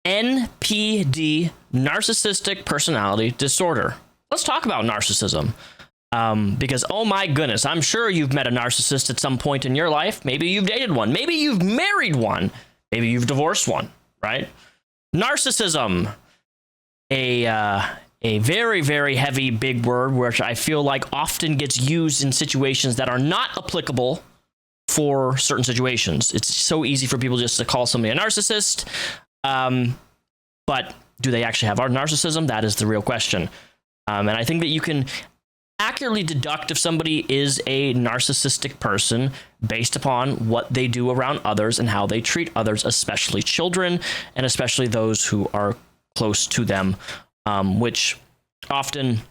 NPD, narcissistic personality disorder. Let's talk about narcissism. Because, oh my goodness, I'm sure you've met a narcissist at some point in your life. Maybe you've dated one. Maybe you've married one. Maybe you've divorced one, right? Narcissism, a very, very heavy, big word, which I feel like often gets used in situations that are not applicable for certain situations. It's so easy for people just to call somebody a narcissist. But do they actually have narcissism? That is the real question. And I think that you can accurately deduct if somebody is a narcissistic person based upon what they do around others and how they treat others, especially children and especially those who are close to them, which often,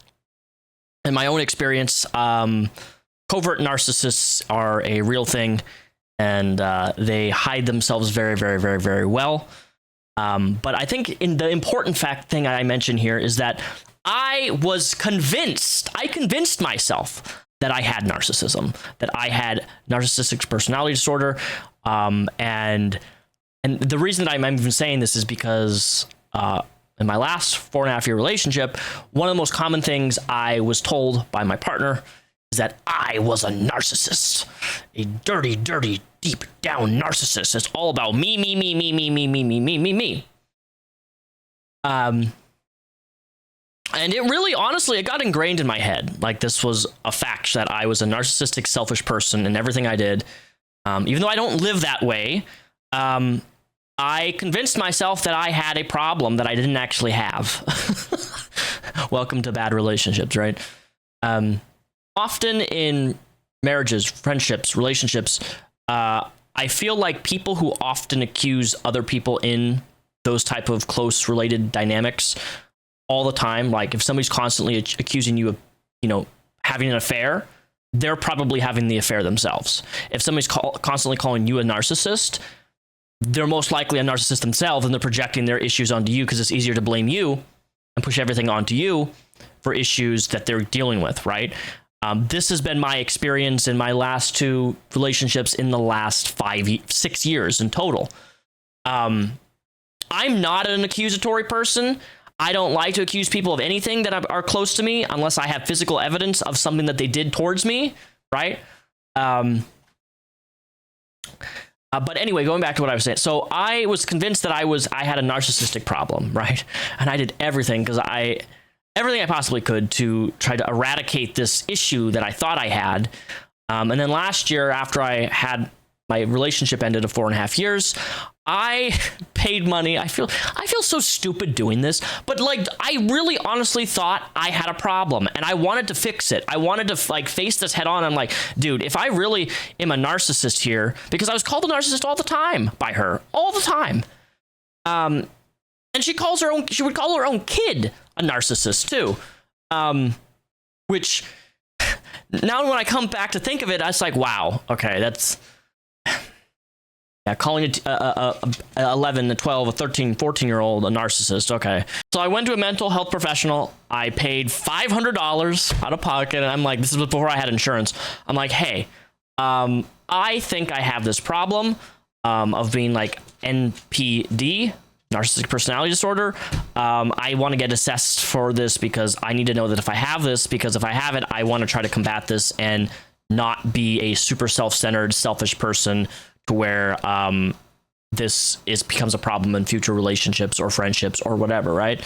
in my own experience, covert narcissists are a real thing, and they hide themselves very, very, very, very well. But I think the important thing I mentioned here is that I convinced myself that I had narcissism, that I had narcissistic personality disorder. And the reason that I'm even saying this is because in my last 4.5-year relationship, one of the most common things I was told by my partner is that I was a narcissist, a dirty, dirty, deep down narcissist. It's all about me, me, me, me, me, me, me, me, me, me, me. And it really, honestly, it got ingrained in my head. Like, this was a fact that I was a narcissistic, selfish person in everything I did. Even though I don't live that way, I convinced myself that I had a problem that I didn't actually have. Welcome to bad relationships, right? Often in marriages, friendships, relationships, I feel like people who often accuse other people in those type of close related dynamics all the time, like if somebody's constantly accusing you of, having an affair, they're probably having the affair themselves. If somebody's constantly calling you a narcissist, they're most likely a narcissist themselves, and they're projecting their issues onto you because it's easier to blame you and push everything onto you for issues that they're dealing with, right? This has been my experience in my last 2 relationships in the last 6 years in total. I'm not an accusatory person. I don't like to accuse people of anything that are close to me unless I have physical evidence of something that they did towards me, right? But anyway, going back to what I was saying. So I was convinced that I had a narcissistic problem, right? And I did everything everything I possibly could to try to eradicate this issue that I thought I had. And then last year, after I had my relationship ended of 4.5 years, I paid money. I feel so stupid doing this, but like I really honestly thought I had a problem and I wanted to fix it. I wanted to face this head on. I'm like, dude, if I really am a narcissist here, because I was called a narcissist all the time by her, all the time. And she would call her own kid a narcissist too. Which now when I come back to think of it, I was like, wow, okay, that's, yeah, calling it 11, a 12, a 13, 14-year-old a narcissist. Okay. So I went to a mental health professional. I paid $500 out of pocket. And I'm like, this is before I had insurance. I'm like, hey, I think I have this problem of being like NPD, narcissistic personality disorder. I want to get assessed for this because I need to know that if I have this, because if I have it, I want to try to combat this and not be a super self-centered, selfish person to where this becomes a problem in future relationships or friendships or whatever, right?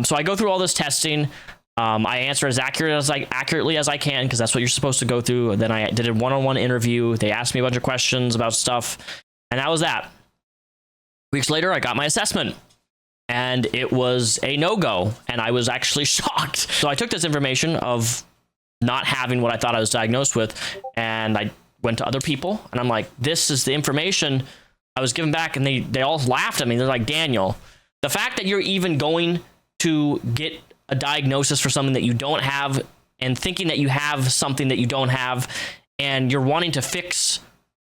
So I go through all this testing. I answer as accurately as I can because that's what you're supposed to go through. And then I did a one-on-one interview. They asked me a bunch of questions about stuff, and that was that. Weeks later, I got my assessment, and it was a no-go, and I was actually shocked. So I took this information of not having what I thought I was diagnosed with, and I went to other people, and I'm like, this is the information I was given back, and they all laughed at me. They're like, Daniel, the fact that you're even going to get a diagnosis for something that you don't have and thinking that you have something that you don't have, and you're wanting to fix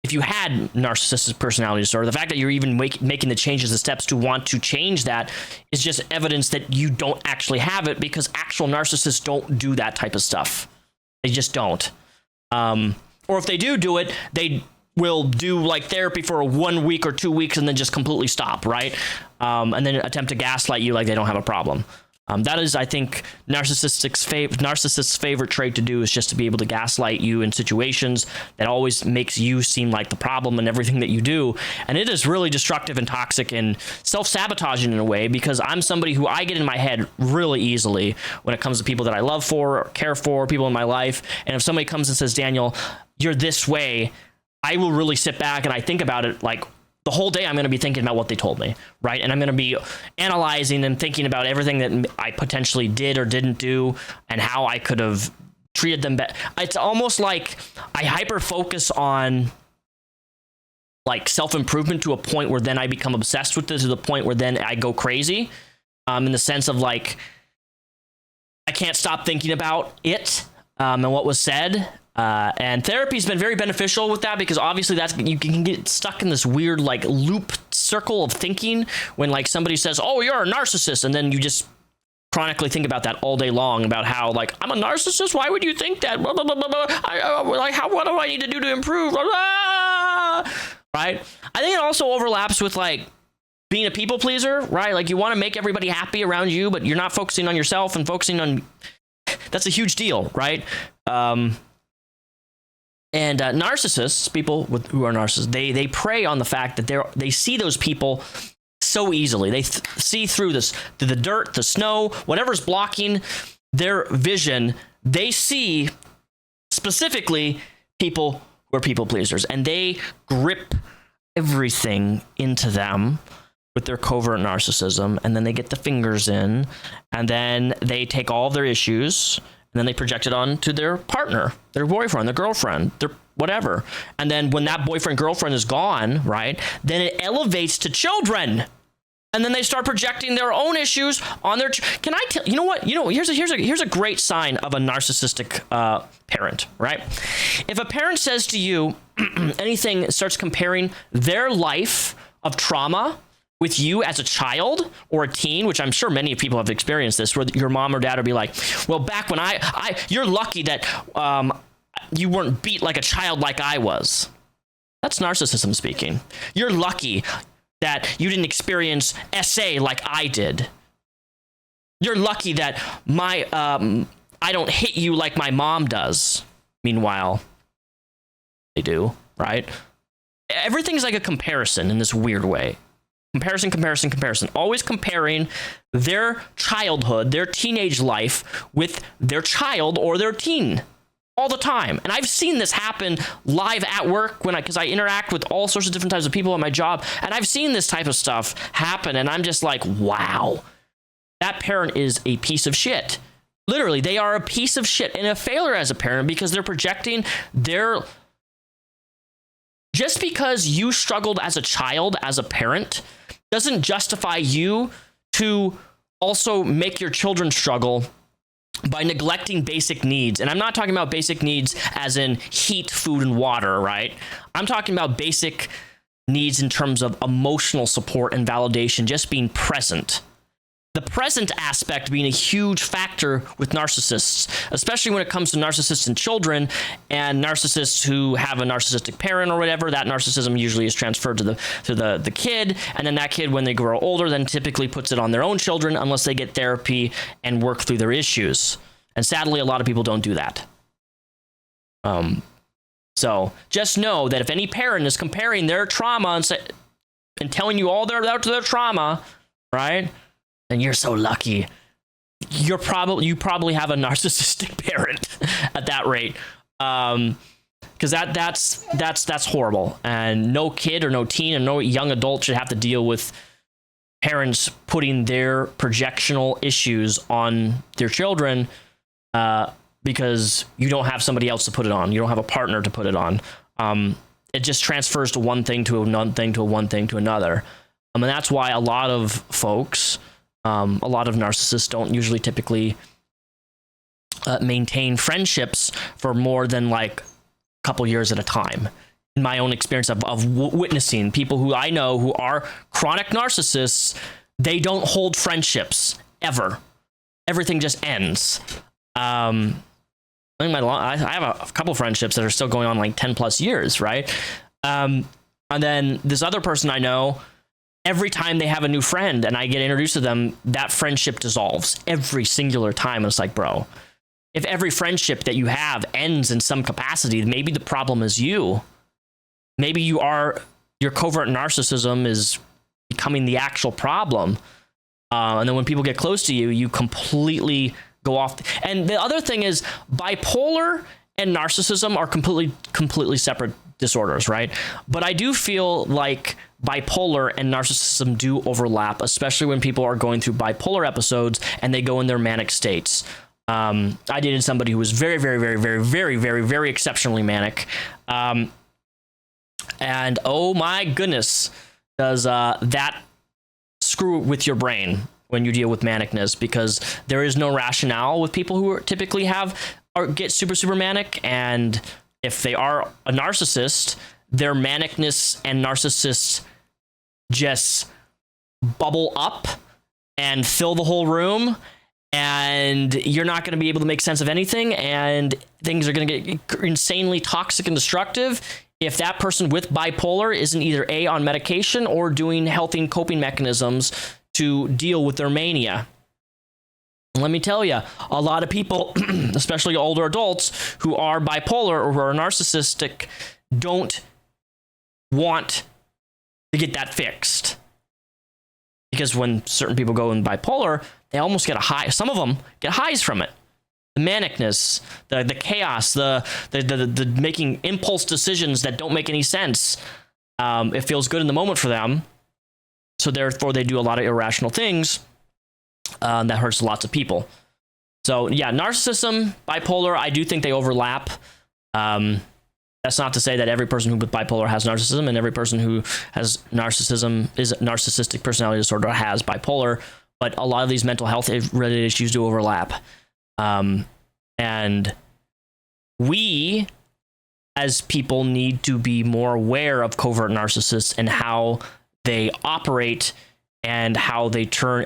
if you had narcissistic personality disorder, the fact that you're even making the changes, the steps to want to change that is just evidence that you don't actually have it, because actual narcissists don't do that type of stuff. They just don't. Or if they do it, they will do like therapy for 1 week or 2 weeks and then just completely stop, right? And then attempt to gaslight you like they don't have a problem. That is, I think, narcissists' favorite trait to do is just to be able to gaslight you in situations that always makes you seem like the problem in everything that you do. And it is really destructive and toxic and self-sabotaging in a way, because I'm somebody who I get in my head really easily when it comes to people that I love for, or care for, people in my life. And if somebody comes and says, Daniel, you're this way, I will really sit back and I think about it like, the whole day I'm going to be thinking about what they told me, right? And I'm going to be analyzing and thinking about everything that I potentially did or didn't do and how I could have treated them better. It's almost like I hyper focus on like self-improvement to a point where then I become obsessed with it, to the point where then I go crazy, in the sense of like I can't stop thinking about it and what was said. And therapy's been very beneficial with that, because obviously that's, you can get stuck in this weird like loop circle of thinking when like somebody says, oh, you're a narcissist, and then you just chronically think about that all day long, about how like, I'm a narcissist, why would you think that, blah, blah, blah, blah, blah. What do I need to do to improve, blah, blah. Right? I think it also overlaps with like being a people pleaser, right? Like you want to make everybody happy around you, but you're not focusing on yourself and focusing on, that's a huge deal, right? And narcissists, people who are narcissists, they prey on the fact that they see those people so easily. They see through the dirt, the snow, whatever's blocking their vision. They see specifically people who are people pleasers, and they grip everything into them with their covert narcissism, and then they get the fingers in, and then they take all of their issues, and then they project it onto their partner, their boyfriend, their girlfriend, their whatever. And then when that boyfriend, girlfriend is gone, right, then it elevates to children. And then they start projecting their own issues on their... Can I tell... You know what? Here's a great sign of a narcissistic parent, right? If a parent says to you anything, starts comparing their life of trauma with you as a child or a teen, which I'm sure many people have experienced this, where your mom or dad will be like, well, back when you're lucky that you weren't beat like a child like I was. That's narcissism speaking. You're lucky that you didn't experience SA like I did. You're lucky that I don't hit you like my mom does. Meanwhile, they do, right? Everything's like a comparison in this weird way. Comparison. Always comparing their childhood, their teenage life with their child or their teen all the time. And I've seen this happen live at work because I interact with all sorts of different types of people at my job. And I've seen this type of stuff happen. And I'm just like, wow, that parent is a piece of shit. Literally, they are a piece of shit and a failure as a parent, because they're projecting their... Just because you struggled as a child, as a parent, doesn't justify you to also make your children struggle by neglecting basic needs. And I'm not talking about basic needs as in heat, food, and water, right? I'm talking about basic needs in terms of emotional support and validation, just being present. The present aspect being a huge factor with narcissists, especially when it comes to narcissists and children, and narcissists who have a narcissistic parent or whatever. That narcissism usually is transferred to the kid, and then that kid, when they grow older, then typically puts it on their own children unless they get therapy and work through their issues. And sadly, a lot of people don't do that. So just know that if any parent is comparing their trauma and telling you all their trauma, right? And you're so lucky. You probably have a narcissistic parent at that rate, because that's horrible. And no kid or no teen or no young adult should have to deal with parents putting their projectional issues on their children, because you don't have somebody else to put it on. You don't have a partner to put it on. It just transfers to one thing to another thing to one thing to another. And that's why a lot of folks. A lot of narcissists don't usually typically maintain friendships for more than like a couple years at a time. In my own experience of witnessing people who I know who are chronic narcissists, they don't hold friendships ever. Everything just ends. I have a couple friendships that are still going on like 10 plus years, right? And then this other person I know, every time they have a new friend and I get introduced to them, that friendship dissolves every singular time. And it's like, bro, if every friendship that you have ends in some capacity, maybe the problem is you. Maybe your covert narcissism is becoming the actual problem. And then when people get close to you, you completely go off. And the other thing is, bipolar and narcissism are completely separate disorders, right? But I do feel like bipolar and narcissism do overlap, especially when people are going through bipolar episodes and they go in their manic states. I dated somebody who was very, very, very, very, very, very, very exceptionally manic. And oh my goodness, does that screw with your brain when you deal with manicness, because there is no rationale with people who typically get super, super manic. And if they are a narcissist, their manicness and narcissists just bubble up and fill the whole room, and you're not going to be able to make sense of anything, and things are going to get insanely toxic and destructive if that person with bipolar isn't either A, on medication or doing healthy coping mechanisms to deal with their mania. Let me tell you, a lot of people, especially older adults who are bipolar or who are narcissistic, don't want to get that fixed. Because when certain people go in bipolar, they almost get a high. Some of them get highs from it. The manicness, the chaos, the making impulse decisions that don't make any sense. It feels good in the moment for them. So therefore, they do a lot of irrational things. That hurts lots of people. So yeah, narcissism, bipolar, I do think they overlap. That's not to say that every person who with bipolar has narcissism, and every person who has narcissism is narcissistic personality disorder has bipolar. But a lot of these mental health related issues do overlap. And we, as people, need to be more aware of covert narcissists and how they operate, and how they turn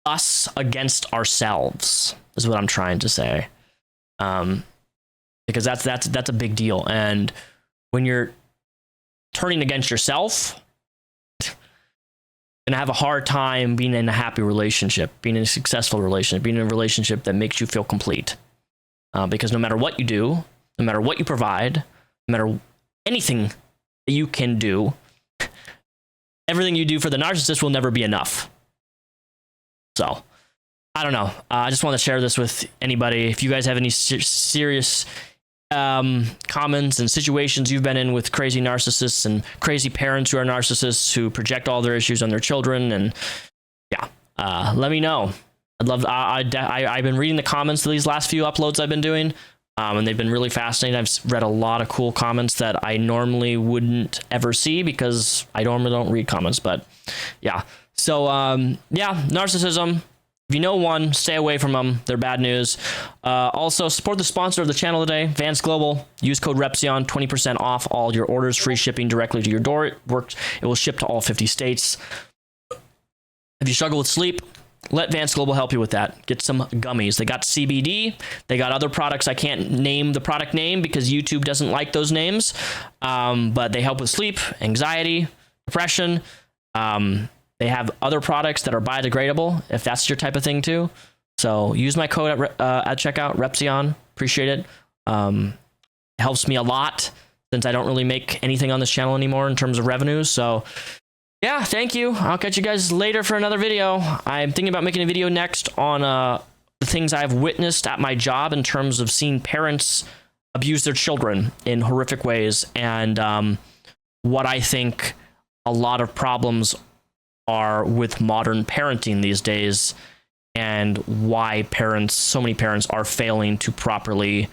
us against ourselves, is what I'm trying to say. Because that's a big deal. And when you're turning against yourself, you're gonna have a hard time being in a happy relationship, being in a successful relationship, being in a relationship that makes you feel complete. Because no matter what you do, no matter what you provide, no matter anything that you can do, everything you do for the narcissist will never be enough. So, I don't know. I just want to share this with anybody. If you guys have any serious comments and situations you've been in with crazy narcissists and crazy parents who are narcissists who project all their issues on their children, and yeah, let me know. I'd love. I've been reading the comments to these last few uploads I've been doing. And they've been really fascinating. I've read a lot of cool comments that I normally wouldn't ever see because I normally don't read comments. But yeah, so yeah, narcissism. If you know one, stay away from them. They're bad news. Also, support the sponsor of the channel today, Vance Global. Use code REPSION, 20% off all your orders, free shipping directly to your door. It will ship to all 50 states. If you struggle with sleep, let Vance Global help you with that. Get some gummies. They got CBD. They got other products. I can't name the product name because YouTube doesn't like those names. But they help with sleep, anxiety, depression. They have other products that are biodegradable, if that's your type of thing too. So use my code at checkout, Repsion. Appreciate it. It helps me a lot since I don't really make anything on this channel anymore in terms of revenues. So yeah, thank you. I'll catch you guys later for another video. I'm thinking about making a video next on the things I've witnessed at my job in terms of seeing parents abuse their children in horrific ways, and what I think a lot of problems are with modern parenting these days, and why so many parents are failing to properly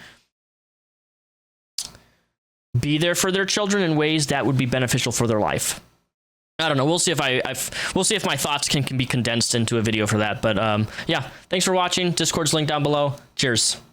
be there for their children in ways that would be beneficial for their life. I don't know. We'll see if we'll see if my thoughts can be condensed into a video for that. But yeah, thanks for watching. Discord's linked down below. Cheers.